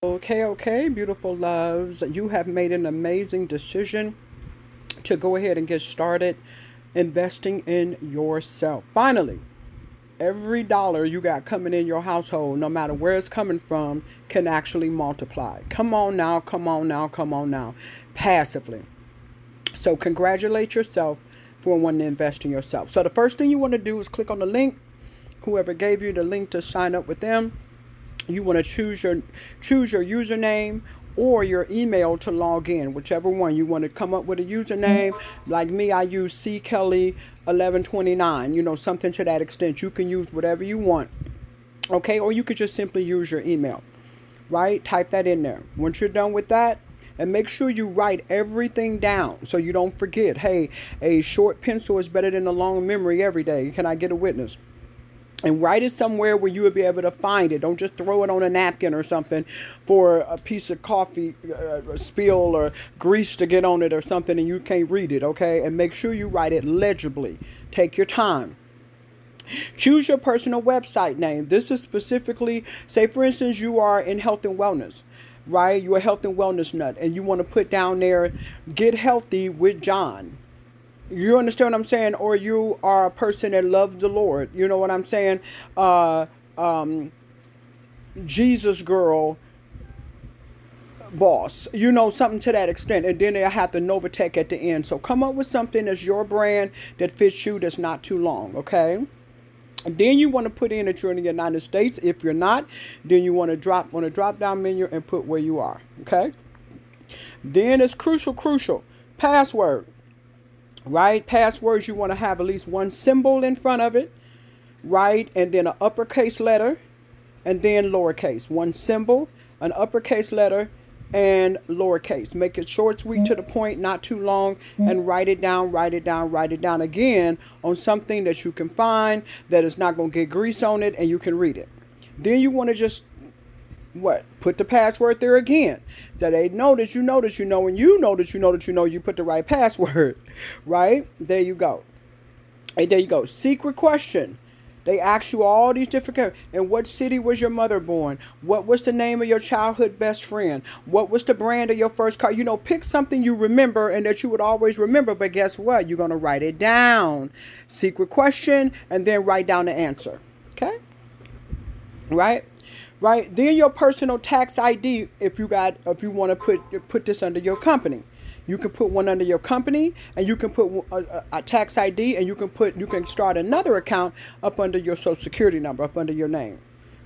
Okay, beautiful loves. You have made an amazing decision to go ahead and get started investing in yourself. Finally, every dollar you got coming in your household, no matter where it's coming from, can actually multiply. Come on now, come on now, come on now. Passively. So, congratulate yourself for wanting to invest in yourself. So, the first thing you want to do is click on the link. Whoever gave you the link to sign up with them, you want to choose your username or your email to log in, whichever one you want to come up with a username. Like me, I use C Kelly 1129, something to that extent. You can use whatever you want. Okay, or you could just simply use your email, right? Type that in there. Once you're done with that, and make sure you write everything down so you don't forget. Hey, a short pencil is better than a long memory every day. Can I get a witness? And write it somewhere where you would be able to find it. Don't just throw it on a napkin or something for a piece of coffee spill or grease to get on it or something and you can't read it, okay? And make sure you write it legibly. Take your time. Choose your personal website name. This is specifically, say for instance, you are in health and wellness, right? You're a health and wellness nut and you want to put down there, Get Healthy with John. You understand what I'm saying? Or you are a person that loves the Lord. You know what I'm saying? Uh, um, Jesus girl boss. Something to that extent. And then they have the Novatech at the end. So come up with something that's your brand that fits you that's not too long, okay? And then you want to put in that you're in the United States. If you're not, then you want to drop on a drop down menu and put where you are, okay? Then it's crucial. Password. Right? Passwords, you want to have at least one symbol in front of it, right? And then an uppercase letter and then lowercase. One symbol, an uppercase letter, and lowercase. Make it short, sweet, to the point, not too long, and write it down again on something that you can find that is not going to get grease on it and you can read it. Then you want to just put the password there again. So they know that you know that you know, and you know that you know that you know you put the right password, right? There you go. And there you go. Secret question. They ask you all these different. In what city was your mother born? What was the name of your childhood best friend? What was the brand of your first car? Pick something you remember and that you would always remember. But guess what? You're going to write it down. Secret question, and then write down the answer. Okay? Right? Right? Then your personal tax ID, if you want to put this under your company. You can put one under your company, and you can put a tax ID, and you can start another account up under your social security number, up under your name,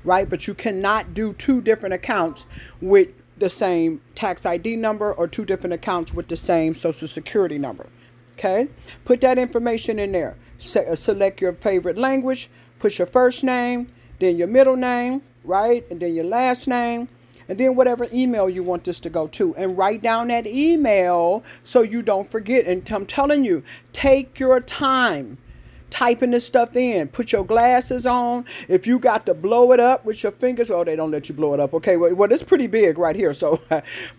right? But you cannot do two different accounts with the same tax ID number or two different accounts with the same social security number. Okay? Put that information in there. Select your favorite language, put your first name, then your middle name, right? And then your last name. And then whatever email you want this to go to. And write down that email so you don't forget. And I'm telling you, take your time typing this stuff in. Put your glasses on. If you got to blow it up with your fingers, they don't let you blow it up. Okay, well it's pretty big right here. So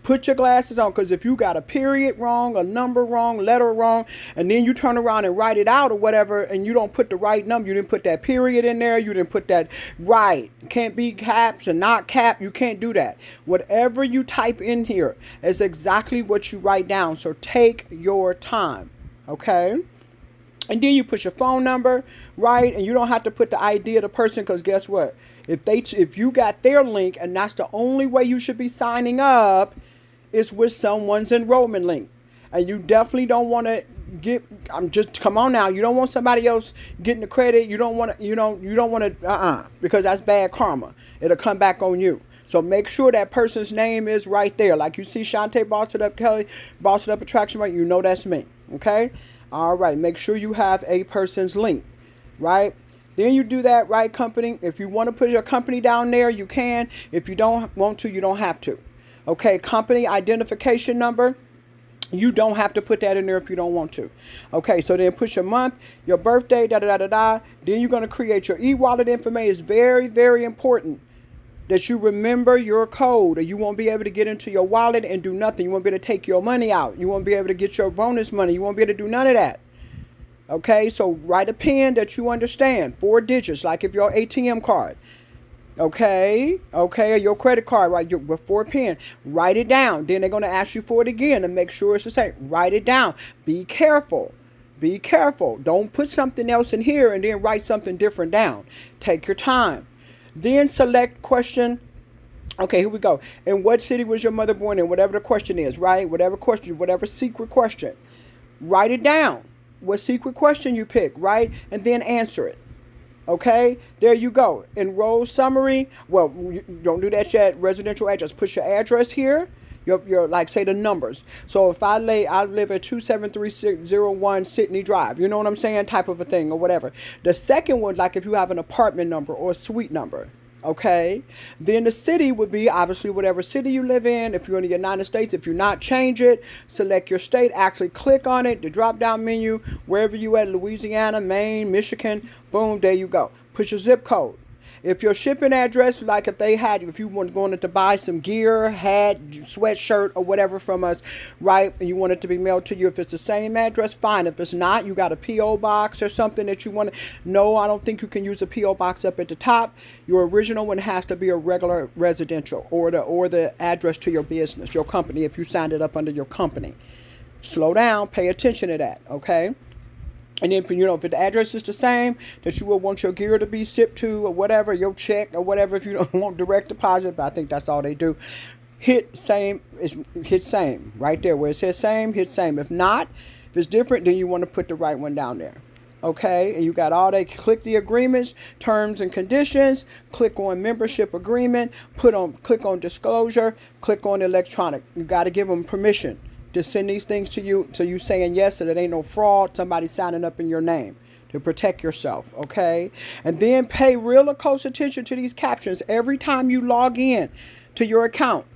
put your glasses on, because if you got a period wrong, a number wrong, letter wrong, and then you turn around and write it out or whatever, and you don't put the right number, you didn't put that period in there, you didn't put that right. Can't be caps and not cap. You can't do that. Whatever you type in here is exactly what you write down. So take your time. Okay? And then you put your phone number, right? And you don't have to put the ID of the person, because guess what? If you got their link, and that's the only way you should be signing up, is with someone's enrollment link. And you definitely don't want to come on now. You don't want somebody else getting the credit. You don't want to, because that's bad karma. It'll come back on you. So make sure that person's name is right there. Like you see Shantae Boss It Up Kelly, Boss It Up Attraction, right? You know that's me. Okay? All right, make sure you have a person's link, right? Then you do that, right, company? If you want to put your company down there, you can. If you don't want to, you don't have to. Okay, company identification number. You don't have to put that in there if you don't want to. Okay, so then put your month, your birthday, da-da-da-da-da. Then you're going to create your e-wallet information. It's very, very important that you remember your code, or you won't be able to get into your wallet and do nothing. You won't be able to take your money out. You won't be able to get your bonus money. You won't be able to do none of that. Okay, so write a PIN that you understand. 4 digits, like if your ATM card. Okay, or your credit card, right? Before PIN, write it down. Then they're gonna ask you for it again to make sure it's the same. Write it down. Be careful. Be careful. Don't put something else in here and then write something different down. Take your time. Then select question. Okay, here we go. In what city was your mother born in? Whatever the question is, right? Whatever question, whatever secret question. Write it down. What secret question you pick, right? And then answer it. Okay, there you go. Enroll summary. Well, don't do that yet. Residential address. Put your address here. Your like say the numbers. So if I live at 27301 Sydney Drive. You know what I'm saying? Type of a thing or whatever. The second one, like if you have an apartment number or a suite number. Okay, then the city would be obviously whatever city you live in. If you're in the United States, if you're not, change it. Select your state. Actually click on it. The drop down menu, wherever you at, Louisiana, Maine, Michigan. Boom, there you go. Put your zip code. If your shipping address, like if you wanted to buy some gear, hat, sweatshirt, or whatever from us, right, and you want it to be mailed to you, if it's the same address, fine. If it's not, you got a P.O. box or something that you want to, no, I don't think you can use a P.O. box up at the top. Your original one has to be a regular residential or the address to your business, your company, if you signed it up under your company. Slow down, pay attention to that, okay? And then, if the address is the same, that you will want your gear to be shipped to or whatever, your check or whatever, if you don't want direct deposit, but I think that's all they do. Hit same right there where it says same, hit same. If not, if it's different, then you want to put the right one down there. Okay, and you got all that. Click the agreements, terms and conditions, click on membership agreement, click on disclosure, click on electronic. You got to give them permission to send these things to you, so you saying yes, so that ain't no fraud, somebody signing up in your name, to protect yourself, okay? And then pay real close attention to these captions every time you log in to your account.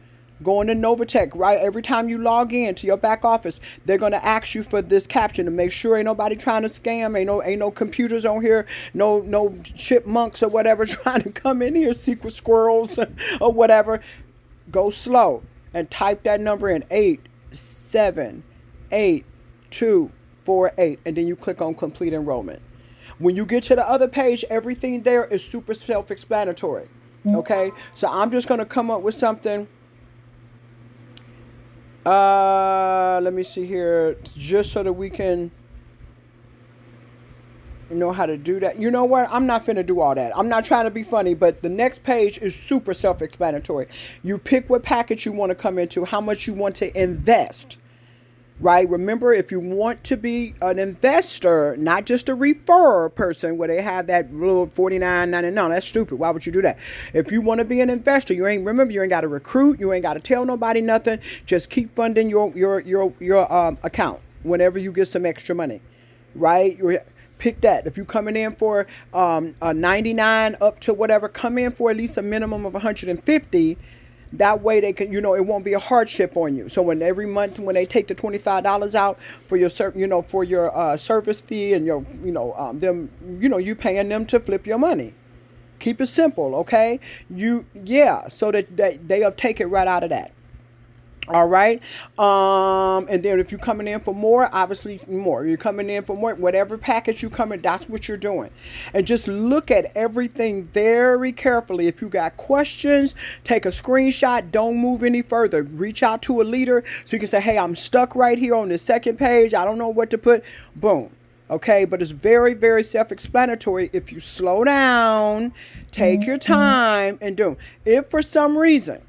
Go into Novatech, right? Every time you log in to your back office, they're going to ask you for this caption to make sure ain't nobody trying to scam, ain't no computers on here, no chipmunks or whatever trying to come in here, secret squirrels or whatever. Go slow and type that number in, 878-248, and then you click on complete enrollment. When you get to the other page, everything there is super self-explanatory. Okay, so I'm just going to come up with something. Let me see here, just so that we can know how to do that. You know what? I'm not finna do all that. I'm not trying to be funny, but the next page is super self-explanatory. You pick what package you want to come into, how much you want to invest, right? Remember, if you want to be an investor, not just a referrer person where they have that little $49.99, no, that's stupid. Why would you do that? If you want to be an investor, you ain't got to recruit, you ain't got to tell nobody nothing. Just keep funding your account whenever you get some extra money, right? Pick that. If you're coming in for a 99 up to whatever, come in for at least a minimum of 150. That way they can, it won't be a hardship on you. So every month when they take the $25 out for your, for your service fee and your, you paying them to flip your money. Keep it simple, okay? So that they'll take it right out of that. All right. And then if you're coming in for more, obviously more. You're coming in for more, whatever package you come in, that's what you're doing. And just look at everything very carefully. If you got questions, take a screenshot. Don't move any further. Reach out to a leader so you can say, hey, I'm stuck right here on this second page. I don't know what to put. Boom. Okay, but it's very, very self-explanatory. If you slow down, take your time and do. If for some reason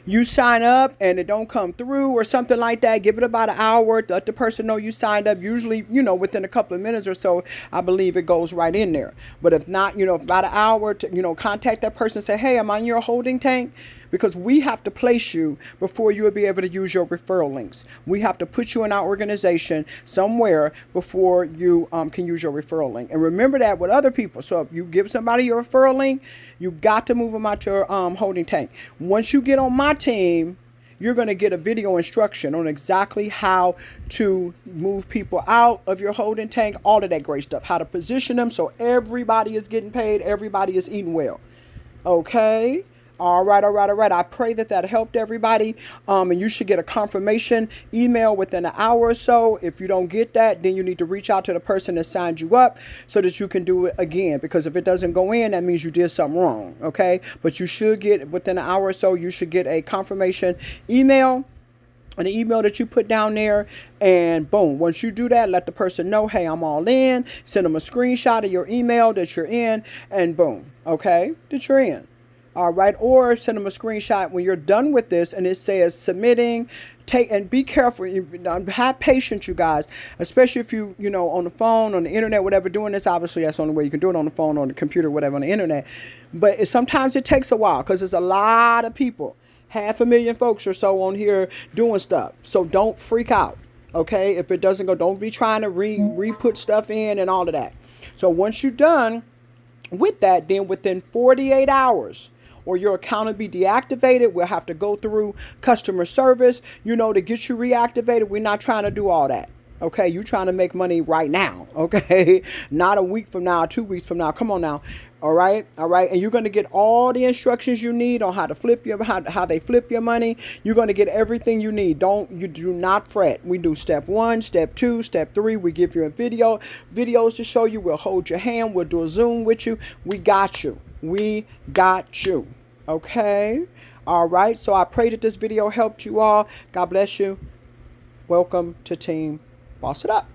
you sign up and it don't come through or something like that, give it about an hour. Let the person know you signed up. Usually, within a couple of minutes or so, I believe it goes right in there. But if not, about an hour, contact that person and say, hey, I'm on your holding tank. Because we have to place you before you will be able to use your referral links. We have to put you in our organization somewhere before you can use your referral link. And remember that with other people. So if you give somebody your referral link, you got to move them out your holding tank. Once you get on my team, you're going to get a video instruction on exactly how to move people out of your holding tank, all of that great stuff, how to position them so everybody is getting paid, everybody is eating well. Okay? All right, all right, all right. I pray that that helped everybody. And you should get a confirmation email within an hour or so. If you don't get that, then you need to reach out to the person that signed you up so that you can do it again. Because if it doesn't go in, that means you did something wrong. Okay. But you should get within an hour or so, you should get a confirmation email. An email that you put down there, and boom, once you do that, let the person know, hey, I'm all in. Send them a screenshot of your email that you're in, and boom, okay, that you're in. All right, or send them a screenshot when you're done with this and it says submitting. Take and be careful. Have patience, you guys, especially if you on the phone, on the internet, whatever. Doing this, obviously, that's the only way you can do it, on the phone, on the computer, whatever, on the internet. But sometimes it takes a while because there's a lot of people. 500,000 folks or so on here doing stuff. So don't freak out. Okay. If it doesn't go, don't be trying to re-put stuff in and all of that. So once you're done with that, then within 48 hours, or your account will be deactivated. We'll have to go through customer service, to get you reactivated. We're not trying to do all that. Okay, you trying to make money right now. Okay, not a week from now, 2 weeks from now. Come on now. All right. And you're going to get all the instructions you need on how to flip how they flip your money. You're going to get everything you need. You do not fret. We do step 1, step 2, step 3. We give you videos to show you. We'll hold your hand. We'll do a Zoom with you. We got you. Okay. All right. So I pray that this video helped you all. God bless you. Welcome to Team Boss It Up.